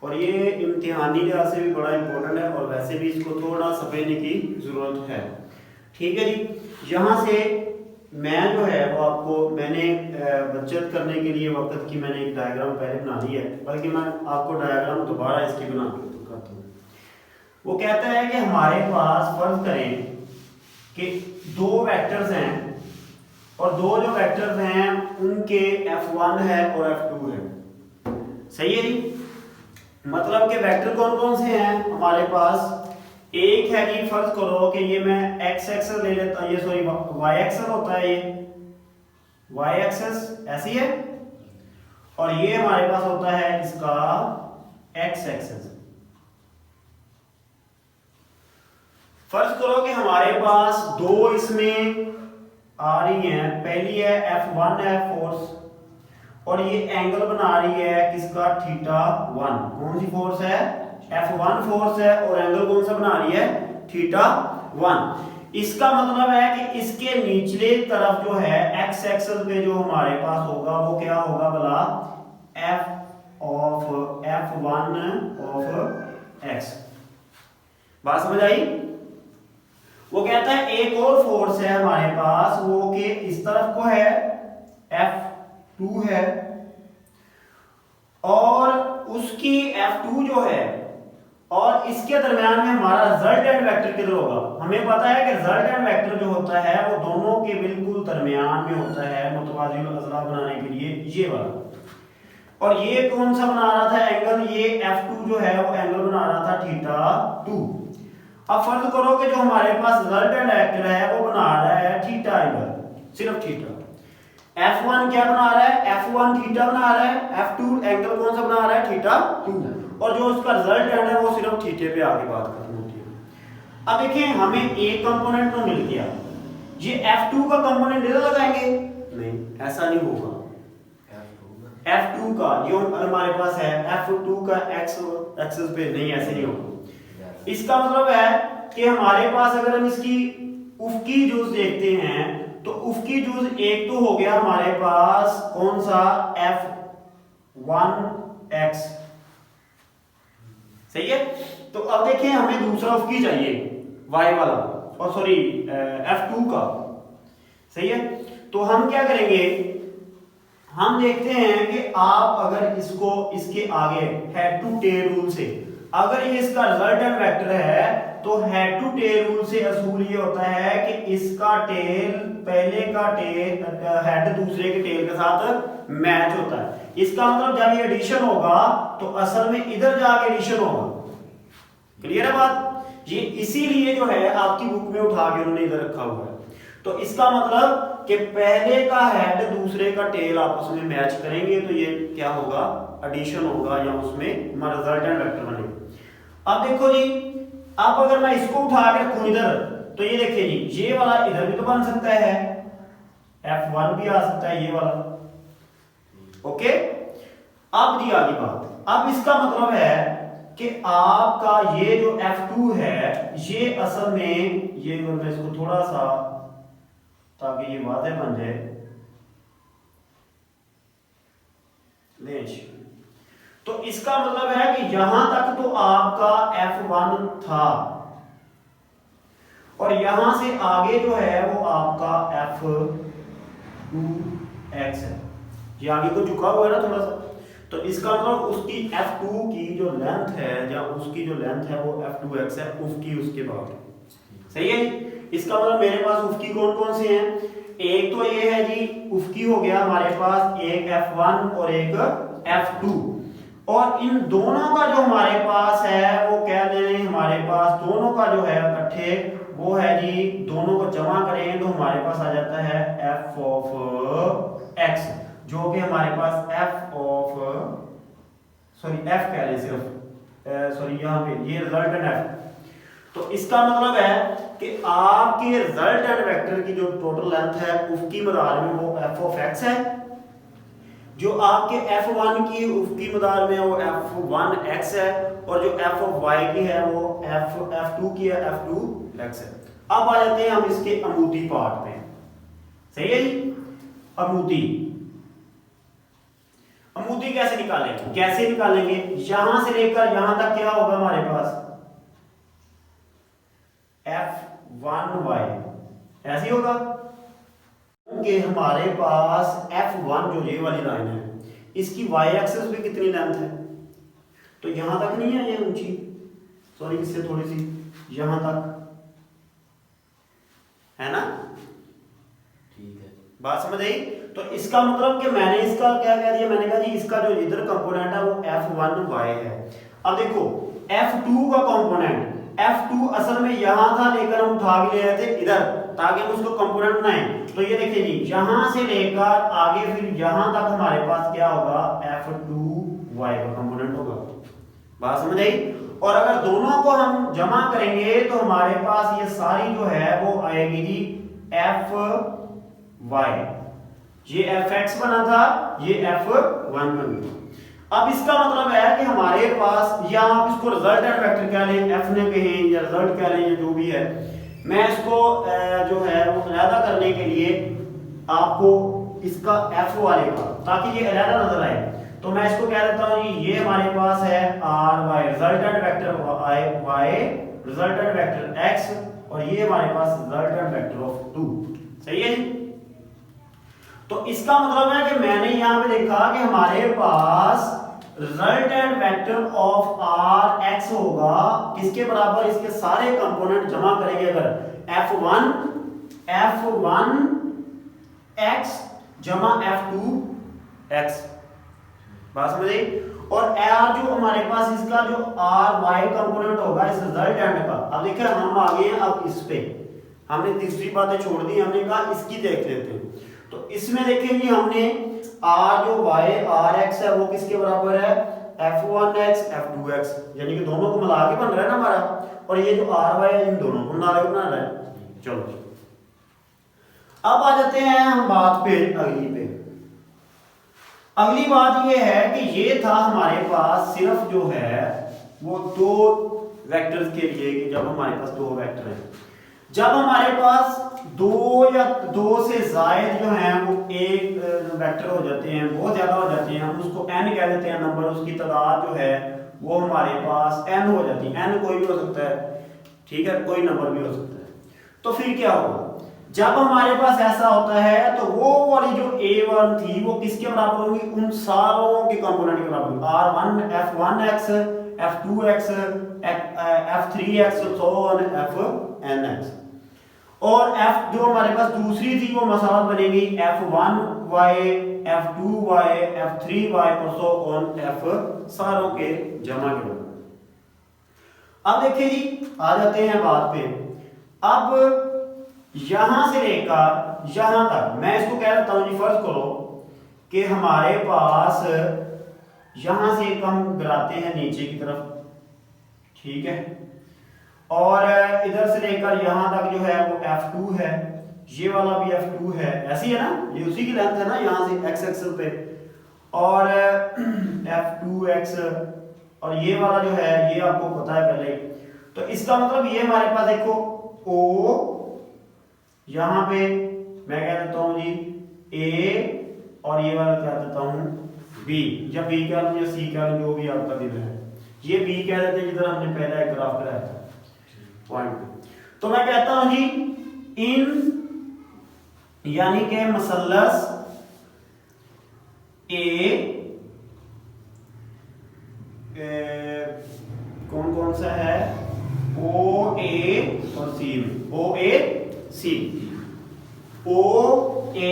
और ये इम्तिहानी लिहाज से भी बड़ा इंपॉर्टेंट है और वैसे भी इसको थोड़ा समझने की ज़रूरत है। ठीक है जी, यहाँ से मैं जो है वो आपको मैंने बचत करने के लिए वक्त की मैंने एक डायग्राम पहले बना ली है, बल्कि मैं आपको डायग्राम दोबारा इसकी बना के दिखाता हूँ। वो कहता है कि हमारे पास फर्ज करें कि दो वेक्टर्स हैं और दो जो वेक्टर्स हैं उनके F1 है और F2 है। सही है जी, मतलब के वेक्टर कौन कौन से हैं हमारे पास। एक है जी, फर्ज करो कि ये मैं x एक्सेस ले लेता हूं, ये सॉरी y एक्सेस होता है, ये y एक्सेस ऐसी है और ये हमारे पास होता है इसका x एक्सेस। फर्ज करो कि हमारे पास दो इसमें आ रही हैं, पहली है F1 है फोर्स और ये एंगल बना रही है किसका, θ1। कौन सी फोर्स है, F1 फोर्स है और एंगल कौन सा बना रही है, θ1। इसका मतलब है कि इसके निचले तरफ जो है x एक्सिस पे जो हमारे पास होगा वो क्या होगा भला, F1 ऑफ x। बात समझ आई। वो कहता है एक और फोर्स है हमारे पास, वो कि इस तरफ को है F2 है और उसकी F2 जो है और इसके दरमियान में हमारा रिजल्टेंट वेक्टर किधर होगा। हमें पता है कि रिजल्टेंट वेक्टर जो होता है वो दोनों के बिल्कुल दरमियान में होता है मुतवाज़िन अज़ला बनाने के लिए, ये वाला। और ये कौन सा बना रहा था एंगल, ये F2 जो है वो एंगल बना रहा था θ2। अब फर्ज करो कि जो हमारे पास रिजल्टेंट वेक्टर है वो बना रहा है थीटा एंगल, सिर्फ थीटा। F1 क्या बना रहा है, F1 थीटा बना रहा है, F2 एंगल कौन सा बना रहा है, θ2। और जो उसका रिजल्टेंट है वो सिर्फ थीटे पे आगे बात खत्म होती है। अब देखिए हमें एक कंपोनेंट तो मिल गया, ये F2 का कंपोनेंट इधर लगाएंगे, नहीं ऐसा नहीं होगा। F2 का जो हमारे पास है F2 का x एक्सिस पे, नहीं ऐसे नहीं होगा। इसका मतलब है कि हमारे पास अगर हम इसकी उफकी जुज देखते हैं तो उफकी जुज एक तो हो गया हमारे पास कौन सा, F1x। सही है, तो अब देखें हमें दूसरा उफकी चाहिए y वाला, और सॉरी F2 का। सही है, तो हम क्या करेंगे, हम देखते हैं कि आप अगर इसको इसके आगे हेड टू टेल रूल से, अगर ये इसका रिजल्टेंट वेक्टर है तो हेड टू टेल रूल से असूल ये होता है कि इसका टेल पहले का टेल हेड दूसरे के टेल के साथ मैच होता है। इसका मतलब जब ये एडिशन होगा तो असल में इधर जाके एडिशन होगा। क्लियर है बात, ये इसीलिए जो है आपकी बुक में उठा के उन्होंने इधर रखा हुआ है। तो इसका मतलब कि पहले का हेड दूसरे का टेल आपस में मैच करेंगे तो ये क्या होगा, एडिशन होगा या उसमें हमारा रिजल्टेंट वेक्टर बनेगा। अब देखो जी, अब अगर मैं इसको उठा के रखूं इधर तो ये देखिए जी, ये वाला इधर भी तो बन सकता है, F1 भी आ सकता है ये वाला। ओके, अब जी आगे बात, अब इसका मतलब है कि आपका ये जो F2 है ये असल में, ये मैं इसको थोड़ा सा ताकि ये वाज़ेह बन जाए, तो इसका मतलब है कि यहां तक तो आपका F1 था और यहां से आगे जो है वो आपका F2x है। ये आगे को झुका हुआ है ना थोड़ा सा, तो इसका मतलब उसकी F2 की जो लेंथ है या उसकी जो लेंथ है वो F2x है, उसकी उसके बाद। सही है, इसका मतलब मेरे पास उफकी कौन कौन से हैं, एक तो ये है जी उफकी हो गया हमारे पास, एक F1 और एक F2, और इन दोनों का जो हमारे पास है वो कह दें हमारे पास दोनों का जो है इकट्ठे वो है जी, दोनों को जमा करें तो हमारे पास आ जाता है f ऑफ x, जो कि हमारे पास f ऑफ f कह रहे हैं सिर्फ, सॉरी यहाँ पे ये रिजल्टेंट f। तो इसका मतलब है कि आपके रिजल्टेंट वेक्टर की जो टोटल लेंथ है उसकी मदार में वो f ऑफ x है, जो आपके F1 की उफकी मदार में वो F1x है, और जो f ऑफ y की है वो F2 की है F2x है। अब आ जाते हैं हम इसके अमूदी पार्ट पे। सही है जी, अमूदी। अमूदी कैसे निकालेंगे, कैसे निकालेंगे, यहां से लेकर यहां तक क्या होगा हमारे पास f1y, ऐसे होगा कि हमारे पास f1 जो ये वाली लाइन है इसकी y एक्सिस पे कितनी लेंथ है, तो यहां तक नहीं है ये ऊंची, सॉरी इससे थोड़ी सी यहां तक है ना, ठीक है, बात समझ आई। तो इसका मतलब कि मैंने इसका क्या कह दिया, मैंने कहा जी इसका जो इधर कंपोनेंट है वो f1y है। अब देखो f2 का कंपोनेंट, f2 असल में यहां था लेकर हम उठा के ले आए थे इधर ताकि हम उसको कंपोनेंट बनाएं, तो ये देखिए जी यहां से लेकर आगे फिर यहां तक हमारे पास क्या होगा f2y का कंपोनेंट होगा, बात समझ आई। और अगर दोनों को हम जमा करेंगे तो हमारे पास ये सारी जो है वो आएगी जी fy, ये fx बना था, ये f1 बन गया। अब इसका मतलब है कि हमारे पास या आप इसको रिजल्टेंट वेक्टर कह लें, f ने कहें या रिजल्ट कह लें या जो भी है, मैं इसको जो है वो अलहदा करने के लिए आपको इसका f वाले का ताकि ये अलहदा नजर आए, तो मैं इसको कह देता हूं ये हमारे पास है ry resultant vector y resultant vector x और ये हमारे पास रिजल्टेंट वेक्टर ऑफ 2, सही है जी। तो इसका मतलब है कि मैंने यहां पे देखा कि हमारे पास resultant vector of r x होगा किसके बराबर, इसके सारे कंपोनेंट जमा करेंगे अगर f1 x जमा f2 x, बात समझ आई। और r जो हमारे पास इसका जो ry कंपोनेंट होगा इस रिजल्टेंट का, अब देखिए हम आ गए हैं अब इस पे, हमने तीसरी बातें छोड़ दी, हमने कहा इसकी देख लेते हैं। तो इसमें देखेंगे हमने r जो y rx है वो किसके बराबर है f1x f2x, यानी कि दोनों को मिला के बन रहा है ना हमारा, और ये जो ry है इन दोनों को मिला के बना रहा है। चलो अब आ जाते हैं हम बात पे अगली पे। अगली बात ये है कि ये था हमारे पास सिर्फ जो है वो दो वेक्टर्स के लिए कि जब हमारे पास दो वेक्टर हैं, जब हमारे पास दो या दो से जायद जो हैं वो एक वेक्टर हो जाते हैं, बहुत ज्यादा हो जाते हैं, हम उसको n कह देते हैं, नंबर उसकी तादाद जो है वो हमारे पास n हो जाती है, n कोई भी हो सकता है, ठीक है, कोई नंबर भी हो सकता है। तो फिर क्या होगा जब हमारे पास ऐसा होता है तो वो वाली जो a1 थी वो किसके बराबर होगी, उन सारों के कंपोनेंट के बराबर होगी, r1 f1x f2x f3x so on fnx, और f जो हमारे पास दूसरी थी वो मसावत बनेगी f1y f2y f3y और so on f सारों के जमा के बराबर। अब देखिए जी आ जाते हैं बात पे, अब यहां से लेकर यहां तक मैं इसको कह देता हूं जी, फर्ज करो कि हमारे पास यहां से एक हम गिराते हैं नीचे की तरफ, ठीक है, और इधर से लेकर यहां तक जो है वो f2 है, ये वाला भी f2 है, ऐसी है ना, ये उसी की लेंथ है ना यहां से x एक्सिस पे, और f2x और ये वाला जो है ये आपको पता है पहले, तो इसका मतलब ये हमारे पास देखो o, यहां पे मैं कह देता हूं जी a और ये वाला क्या देता हूं b, या b कह लूं या c कह लूं, जो भी आपका दिल है, ये b कह देते हैं जिधर हमने पहला एक ग्राफ कराया था पॉइंट। तो मैं कहता हूं जी इन यानी कि मसल्लस a कौन कौन सा है o a और c में, o a c, o a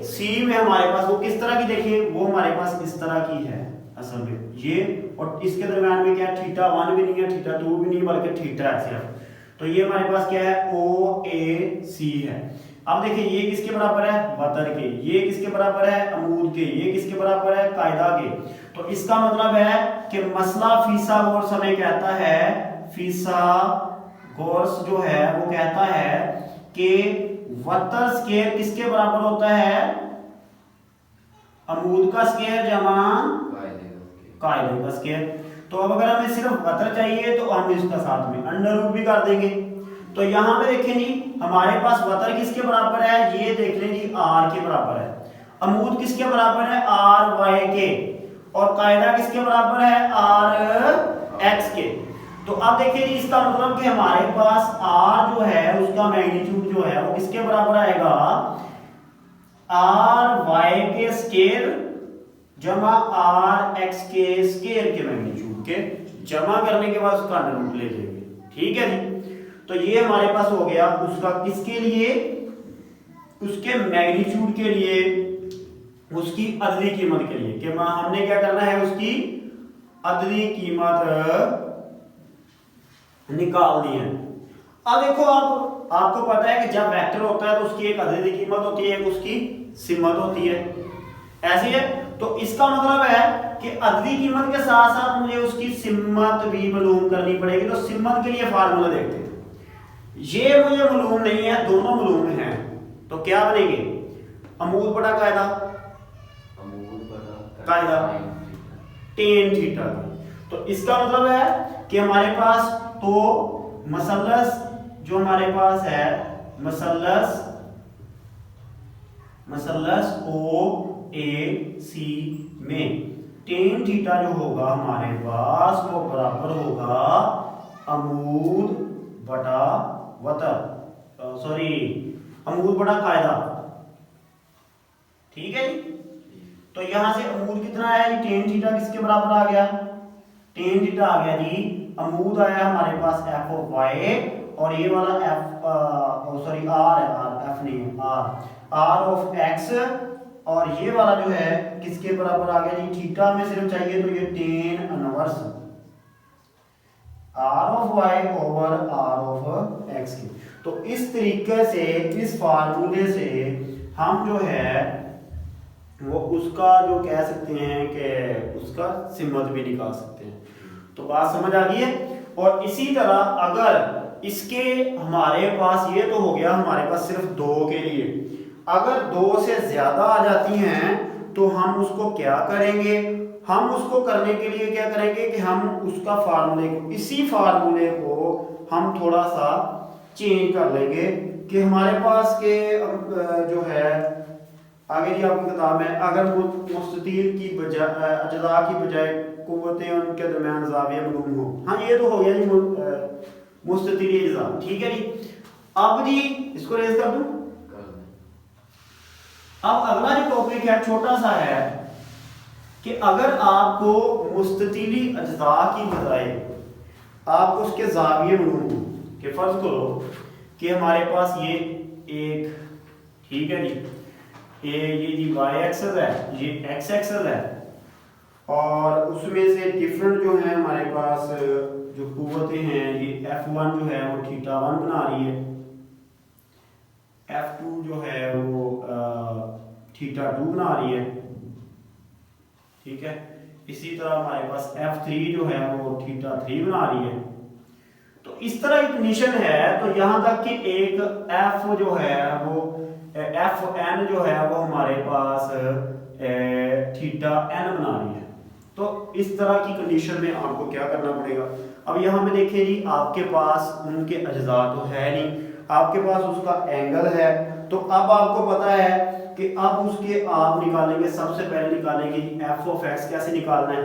c में हमारे पास वो किस तरह की, देखिए वो हमारे पास इस तरह की है असल में ये, और इसके दरम्यान में क्या है θ1 भी नहीं है θ2 भी नहीं बल्कि थीटा है सिर्फ, तो ये हमारे पास क्या है o a c है। अब देखिए ये किसके बराबर है वतर के, ये किसके बराबर है अमूद के, ये किसके बराबर है कायदा के, तो इसका मतलब है कि मसला फिसागोरस हमें कहता है, फिसागोरस जो है वो कहता है कि वतर स्क्वायर किसके बराबर होता है, अमूद का स्क्वायर जमा कायदे का स्क्वायर। तो अब अगर हमें सिर्फ वतर चाहिए तो हम इसका साथ में अंडर रूट भी कर देंगे। तो यहां पे देखें जी हमारे पास वतर किसके बराबर है, ये देख लें जी r के बराबर है, अमूद किसके बराबर है r y के, और कायदा किसके बराबर है, आर एक्स के। तो अब देखिए जी इसका मतलब कि हमारे पास आर जो है उसका मैग्नीट्यूड जो है वो किसके बराबर आएगा, आर वाई के स्केयर जमा आर एक्स के स्केयर के मैग्नीट्यूड के जमा करने के बाद उसका अंडर रूट ले लेंगे। ठीक है जी, तो ये हमारे पास हो गया उसका किसके लिए, उसके मैग्नीट्यूड के लिए, उसकी अददी कीमत के लिए, कि हमने क्या करना है, उसकी अददी कीमत निकालनी है। अब देखो आपको पता है कि जब वेक्टर होता है तो उसकी एक अददी कीमत होती है, एक उसकी सिमत होती है, ऐसी है। तो इसका मतलब है कि अददी कीमत के साथ साथ मुझे उसकी सिमत भी मालूम करनी पड़ेगी। तो सिमत के लिए फार्मूला देखते हैं, ये मुझे मालूम नहीं है, दोनों मालूम हैं, तो क्या बनेंगे, अमूद बटा कायदा, कायदा टेन थीटा। तो इसका मतलब है कि हमारे पास तो मसलस जो हमारे पास है, मसलस ओ ए सी में टेन थीटा जो होगा हमारे पास वो बराबर होगा अमूद बटा वतर, सॉरी अमूद बटा कायदा। ठीक है जी, तो यहां से अमूद कितना आया जी, टेन थीटा किसके बराबर आ गया, टेन थीटा आ गया जी, अमूद आया हमारे पास एफ ऑफ वाई, और ये वाला एफ सॉरी आर है, आर एफ नहीं है, आर ऑफ एक्स, और ये वाला जो है किसके बराबर आ गया जी, थीटा में सिर्फ चाहिए तो ये tan inverse R of Y over R of X की। तो इस तरीके से, इस फार्मूले से हम जो है वो उसका जो कह सकते हैं कि उसका सिमत भी निकाल सकते हैं। तो बात समझ आ गई है। और इसी तरह अगर इसके हमारे पास, ये तो हो गया हमारे पास सिर्फ दो के लिए, अगर दो से ज्यादा आ जाती हैं तो हम उसको क्या करेंगे, हम उसको करने के लिए क्या करेंगे कि हम उसका फार्मूले को, इसी फार्मूले को हम थोड़ा सा चेंज कर लेंगे कि हमारे पास के जो है आगे जी आपकी किताब में, अगर मुस्ततील की बजाय अजदा की बजाय कुव्वतें उनके दरमियान ज़ाविया मालूम हो। हाँ ये तो हो गया जी मुस्ततील अजदा। ठीक है जी, अब जी इसको रेज कर दूं। अब अगला जो टॉपिक है छोटा सा है कि अगर आपको मुस्ततीली अजदा की बजाय आपको उसके ज़ाविये मालूम हो, कि फर्ज करो कि हमारे पास ये एक, ठीक है जी, ये जी वाई एक्सेस है, ये एक्स एक्सेस है, और उसमें से डिफरेंट जो है हमारे पास जो कुव्वतें हैं, ये F1 जो है वो थीटा 1 बना रही है, F2 जो है वो थीटा 2 बना रही है। ठीक है, इसी तरह हमारे पास F3 जो है वो थीटा 3 बना रही है। तो इस तरह की कंडीशन है, तो यहां तक कि एक F जो है वो Fn जो है वो हमारे पास थीटा n बना रही है। तो इस तरह की कंडीशन में आपको क्या करना पड़ेगा। अब यहाँ पे देखिए जी, आपके पास उनके अज्जा तो है नहीं, आपके पास उसका एंगल है। तो अब आपको पता है कि अब उसके आप निकालेंगे, सबसे पहले निकालेंगे एफ ऑफ एक्स। कैसे निकालना है,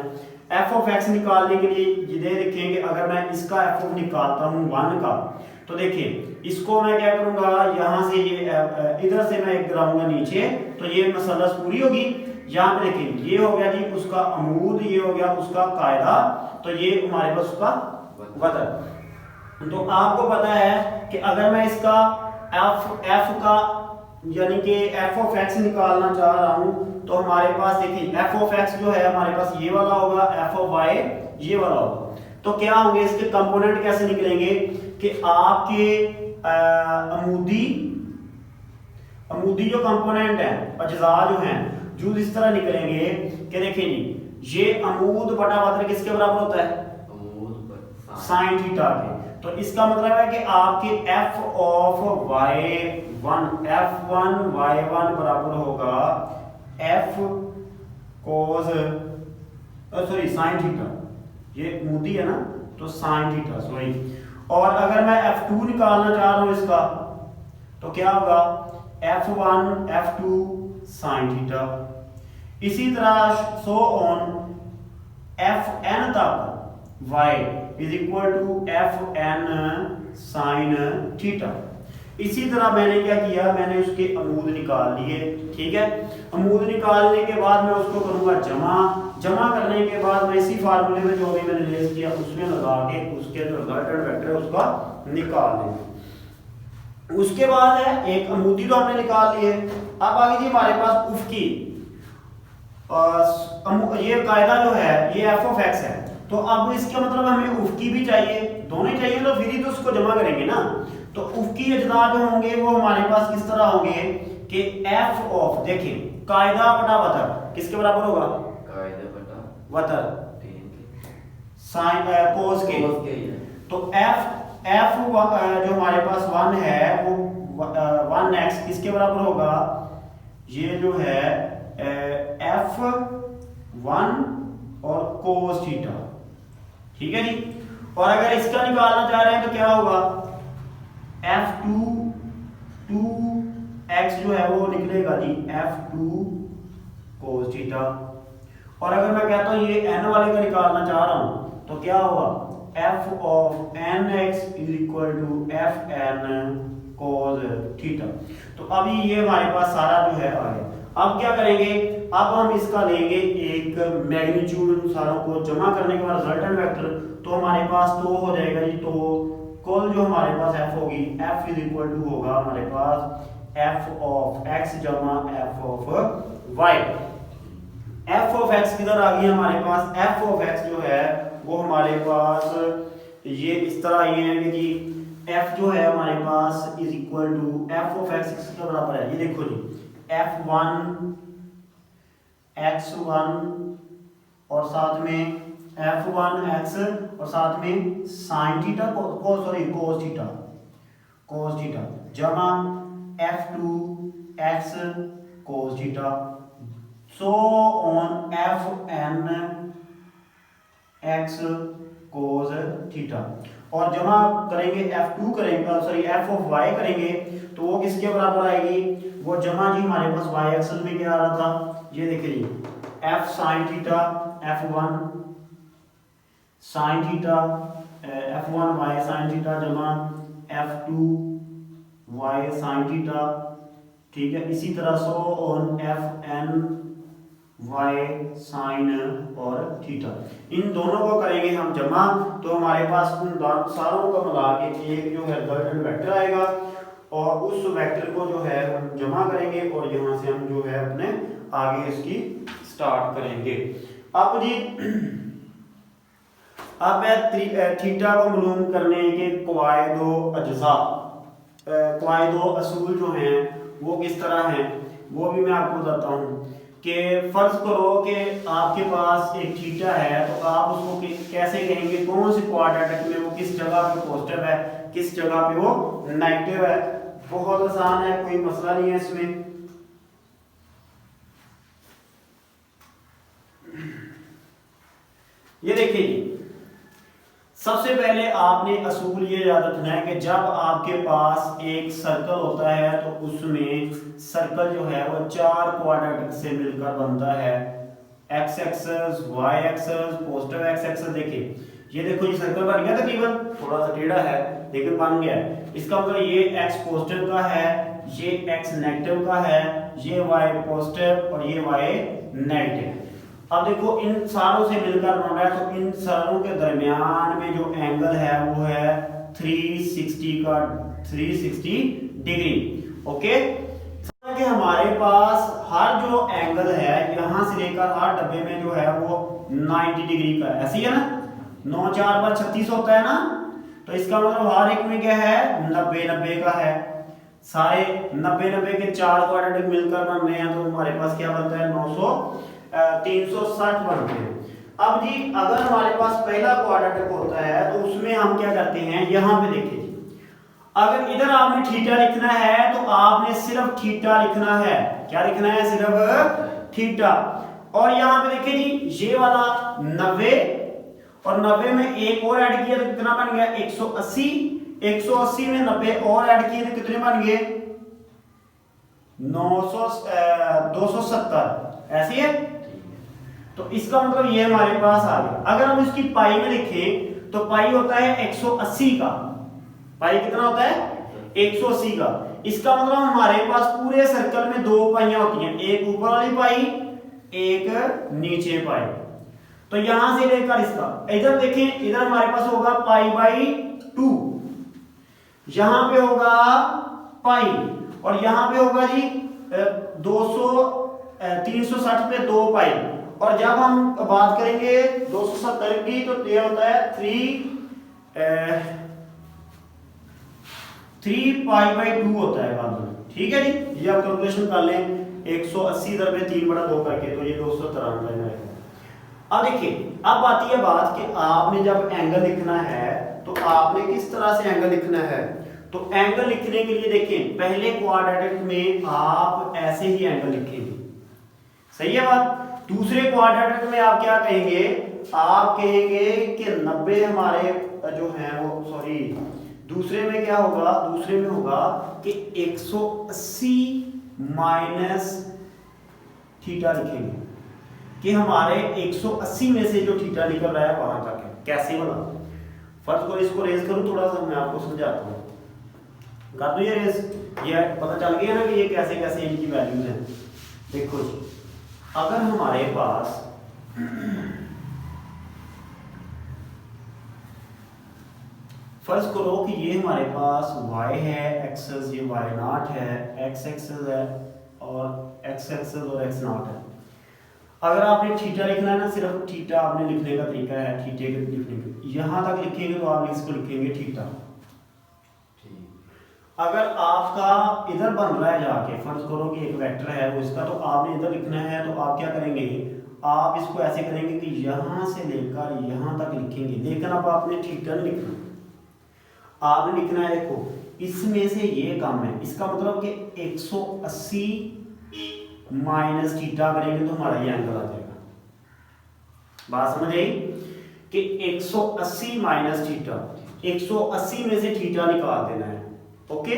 एफ ऑफ एक्स निकालने के लिए ये देखेंगे, अगर मैं इसका एफ ऑफ निकालता हूँ 1 का, तो देखिए इसको मैं क्या करूंगा, यहाँ से ये इधर से मैं एक गिराऊंगा नीचे, तो ये मसलस पूरी होगी। यहाँ पे देखिए ये हो गया जी उसका अमूद, ये हो गया उसका कायदा, तो ये हमारे पास उसका वजन। तो आपको पता है कि अगर मैं इसका एफ का यानी कि एफ ऑफ एक्स निकालना चाह रहा हूं, तो हमारे पास देखिए एफ ऑफ एक्स जो है हमारे पास ये वाला होगा, एफ ऑफ वाई ये वाला होगा। तो क्या होंगे इसके कंपोनेंट कैसे निकलेंगे कि आपके अमूदी जो कंपोनेंट है, अज्जा जो हैं, जो इस तरह निकलेंगे कि देखिए जी ये अमूद बटा वतर किसके बराबर होता है, साइन थीटा के। तो इसका मतलब है कि आपके F of y1 f1 y1 बराबर होगा F cos sorry sine theta, ये मोदी है ना, तो साइन थीटा सॉरी। और अगर मैं f2 निकालना चाह रहा हूं इसका, तो क्या होगा f1 f2 साइन थीटा। इसी तरह सो ऑन एफ एन तक y is equal to F N sine theta. इसी तरह मैंने क्या किया, मैंने उसके अमूद निकाल लिए, ठीक है। अमूद निकालने के बाद मैं उसको करूंगा जमा, जमा करने के बाद मैं इसी फार्मूले में जो भी मैंने रेस किया उसमें लगा के उसके जो रिजल्टेंट वेक्टर है उसका निकाल देंगे। उसके बाद है एक अमूदी तो हमने निकाल लिए। अब आगे जी हमारे पास उफकी, ये कायदा जो है ये एफ ऑफ एक्स है, तो अब इसका मतलब हमें उफकी भी चाहिए, दोनों ही चाहिए, तो फिर ही तो उसको जमा करेंगे ना। तो उफकी अजदा जो होंगे वो हमारे पास किस तरह होंगे कि एफ ऑफ, देखिए कायदा बटा वतर किसके बराबर होगा, कायदा बटा वतर साइन कोस के। कोस के है। तो एफ जो हमारे पास 1 है वो 1x किसके बराबर होगा, ये जो है एफ 1 और कोस थीटा, ठीक है जी। और अगर इसका निकालना चाह रहे हैं तो क्या होगा, F2 2x जो है वो निकलेगा जी F2 cos थीटा। और अगर मैं कहता हूं ये n वाले का निकालना चाह रहा हूं तो क्या होगा, f of nx is equal to fn cos theta. तो अभी ये हमारे पास सारा जो है आ गया। अब क्या करेंगे, अब हम इसका लेंगे एक मैग्नीट्यूड, उन सारों को जमा करने के बाद रिजल्टेंट वेक्टर, तो हमारे पास तो हो जाएगा जी, तो कुल जो हमारे पास f होगी f इज इक्वल टू होगा हमारे पास f ऑफ x जमा f of y। f of x किधर आ गई हमारे पास, f ऑफ x जो है वो हमारे पास ये इस तरह ये है कि जी f जो है हमारे पास is equal to f of x किसके बराबर है, ये देखो जी f1 x1 और साथ में f1x और साथ में sin थीटा cos थीटा जमा f2x cos theta, so on fn x cos theta. और जमा करेंगे f2 करेंगे f ऑफ y करेंगे तो वो किसके बराबर आएगी, वो जमा जी हमारे पास y एक्सल में क्या आ रहा था, ये देखिए जी f sin theta f1 sin theta f1 y sin theta जमा f2 y sin थीटा, ठीक है। इसी तरह so on fn y sin और थीटा, इन दोनों को करेंगे हम जमा, तो हमारे पास उन सारों को मिला के एक जो है रिजल्टेंट वेक्टर आएगा, और उस वेक्टर को जो है हम जमा करेंगे और यहाँ से हम जो है अपने आगे इसकी स्टार्ट करेंगे। अब जी अब थीटा को मालूम करने के कवायदो अज्जा, कवायदो असूल जो हैं वो किस तरह हैं वो भी मैं आपको बताता हूँ। कि फर्ज करो कि आपके पास एक थीटा है, तो आप उसको कैसे कहेंगे, कौन सी क्वाड्रेटिक में वो किस जगह पे पॉजिटिव है, किस जगह पे वो नेगेटिव है। बहुत आसान है, कोई मसला नहीं है इसमें। ये देखिए जी, सबसे पहले आपने असूल ये याद रखना है कि जब आपके पास एक सर्कल होता है तो उसमें सर्कल जो है वो 4 क्वाड्रेटिक से मिलकर बनता है, x axis, y axis, positive x axis. देखिए ये देखो ये सर्कल बन गया, तकरीबन थोड़ा सा टेढ़ा है लेकिन बन गया। इसका मतलब ये x पॉजिटिव का है, ये x नेगेटिव का है, ये y पॉजिटिव और ये y नेगेटिव। अब देखो इन सारों से मिलकर बन रहा है, तो इन सारों के दरमियान में जो एंगल है वो है 360 डिग्री। ओके, कि हमारे पास हर जो एंगल है यहां से लेकर हर डब्बे में जो है वो 90 डिग्री का है, ऐसी है ना, 9 4 पर 36 होता है ना, तो इसका मतलब हर एक में क्या है 90 का है। सारे 90 के 4 क्वाड्रेटिक मिलकर बन रहे हैं, तो हमारे पास क्या बनता है 360 बनते हैं। अब जी अगर हमारे पास पहला क्वाड्रेटिक होता है तो उसमें हम क्या करते हैं, यहां पे देखिए जी, अगर इधर आपने थीटा लिखना है तो आपने सिर्फ थीटा लिखना है। क्या लिखना है, सिर्फ थीटा। और यहां पे देखिए जी ये वाला 90 और 90 में एक और ऐड किया तो कितना बन गया 180, 180 में 90 और ऐड किए तो कितने बन गए 270, ऐसी है। तो इसका मतलब ये हमारे पास आ गया। अगर हम इसकी पाई में लिखें तो पाई होता है 180 का। पाई कितना होता है? 180 का। इसका मतलब हमारे पास पूरे सर्कल में दो पाइयां होती हैं, एक ऊपर वाली पाई, एक नीचे पाई। तो यहां से लेकर इसका इधर देखें, इधर हमारे पास होगा पाई बाई 2, यहां पे होगा पाई, और यहां पे होगा जी 360 पे 2 पाई। और जब हम बात करेंगे 270 की तो ये होता है 3 पाई बाई 2 होता है बाद में। ठीक है जी, ये आप कैलकुलेशन कर लें 180 इधर पे 3/2 करके, तो ये 293 में आएगा। अब देखिए, अब आती है बात कि आपने जब एंगल लिखना है तो आपने किस तरह से एंगल लिखना है। तो एंगल लिखने के लिए देखें, पहले क्वाड्रेटिक में आप ऐसे ही एंगल लिखेंगे, सही है बात। दूसरे क्वाड्रेटिक में आप क्या कहेंगे? आप कहेंगे कि 90 हमारे जो है वो, सॉरी, दूसरे में क्या होगा? दूसरे में होगा कि 180 माइनस थीटा लिखेंगे कि हमारे 180 में से जो थीटा निकल रहा है वहां तक है। कैसे बना? फर्स्ट को इसको रेज करूं, थोड़ा सा मैं आपको समझाता हूं। कर दो ये रेज, ये पता चल गया ना कि ये कैसे कैसे इनकी वैल्यूज हैं। देखो जी, अगर हमारे पास फर्ज करो कि ये हमारे पास y है, एक्सेस ये y0 है, x एक्सेस है और x एक्सेस और x0 है। अगर आपने थीटा लिखना है ना, सिर्फ थीटा आपने लिखने का तरीका है, थीटे के लिखने का, यहां तक लिखेंगे तो आप इसको लिखेंगे थीटा। अगर आपका इधर बन रहा है जाके, फर्ज करो कि एक वेक्टर है वो इसका, तो आपने इधर लिखना है तो आप क्या करेंगे? आप इसको ऐसे करेंगे कि यहां से लेकर यहां तक लिखेंगे, लेकिन अब आपने थीटा नहीं लिखना, आपने लिखना है, देखो इसमें से ये कम है, इसका मतलब कि 180 माइनस थीटा करेंगे तो हमारा ये एंगल आ जाएगा। बात समझ आई कि 180 माइनस थीटा, 180 में से थीटा निकाल देना है। ओके,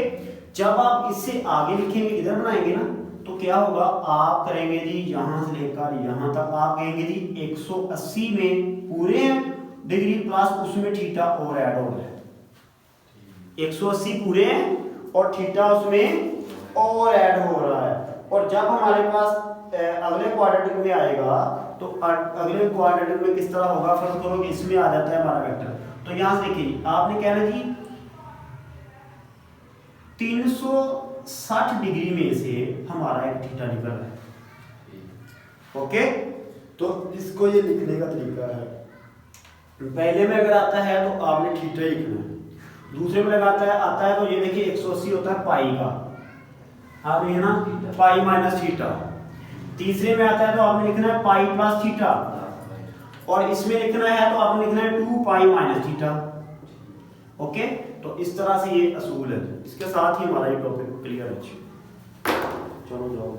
जब आप इससे आगे लिखेंगे, इधर बनाएंगे ना, तो क्या होगा? आप करेंगे जी यहां से लेकर यहां तक, आप कहेंगे जी 180 में पूरे डिग्री प्लस उसमें थीटा और ऐड हो रहा है। 180 पूरे हैं और थीटा उसमें और ऐड हो रहा है। और जब हमारे पास अगले क्वाड्रेटिक में आएगा तो अगले क्वाड्रेटिक में किस तरह होगा? फर्स्ट करो कि इसमें आ जाता है हमारा वेक्टर, तो यहां से देखिए, आपने कहना जी 360 डिग्री में से हमारा एक थीटा निकल रहा है। ओके, तो इसको ये लिखने का तरीका है, पहले में अगर आता है तो आपने थीटा ही लिखना है, दूसरे में लगाता है आता है तो ये देखिए 180 होता है पाई का, आप ये ना पाई माइनस थीटा। तीसरे में आता है तो आपने लिखना है पाई प्लस थीटा, और इसमें लिखना है तो आपने लिखना है 2 पाई माइनस थीटा। ओके, तो इस तरह से ये असूल है। इसके साथ ही हमारा ये टॉपिक क्लियर है। चलो जाओ।